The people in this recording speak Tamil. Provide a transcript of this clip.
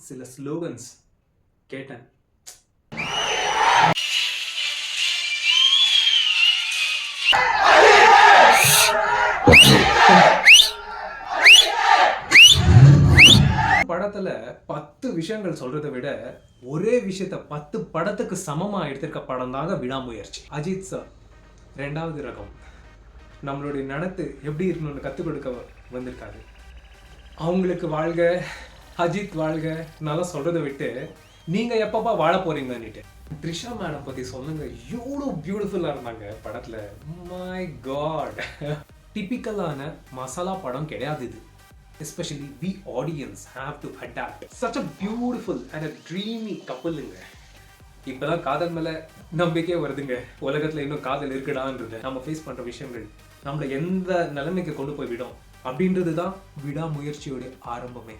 சில ஸ்லோகன்ஸ் கேட்டேன். படத்துல 10 விஷயங்கள் சொல்றதை விட ஒரே விஷயத்த 10 படத்துக்கு சமமா எடுத்திருக்க படம் தாங்க விடாமுயற்சி. அஜித் சார் 2வது ரகம் நம்மளுடைய நடத்து எப்படி இருக்கணும்னு கற்றுக் கொடுக்க வந்திருக்காரு. அவங்களுக்கு வாழ்க, அஜித் வாழ்க நல்லா சொல்றதை விட்டு நீங்க எப்பப்பா வாழ போறீங்கன்னுட்டு த்ரிஷா மேடம் பத்தி சொல்லுங்க. எவ்வளோ பியூட்டிஃபுல்லா இருந்தாங்க படத்துல. மை காட், டிபிக்கலான மசாலா படம் கிடையாது இது. Especially we audience have to adapt. Such a beautiful and a dreamy coupleங்க. இப்பதான் காதல் மேல நம்பிக்கையே வருதுங்க. உலகத்துல இன்னும் காதல் இருக்குடான்றது நம்ம ஃபேஸ் பண்ற விஷயங்கள் நம்மள எந்த நிலைமைக்கு கொண்டு போய் விடும் அப்படின்றது தான் விடாமுயற்சியோட ஆரம்பமே.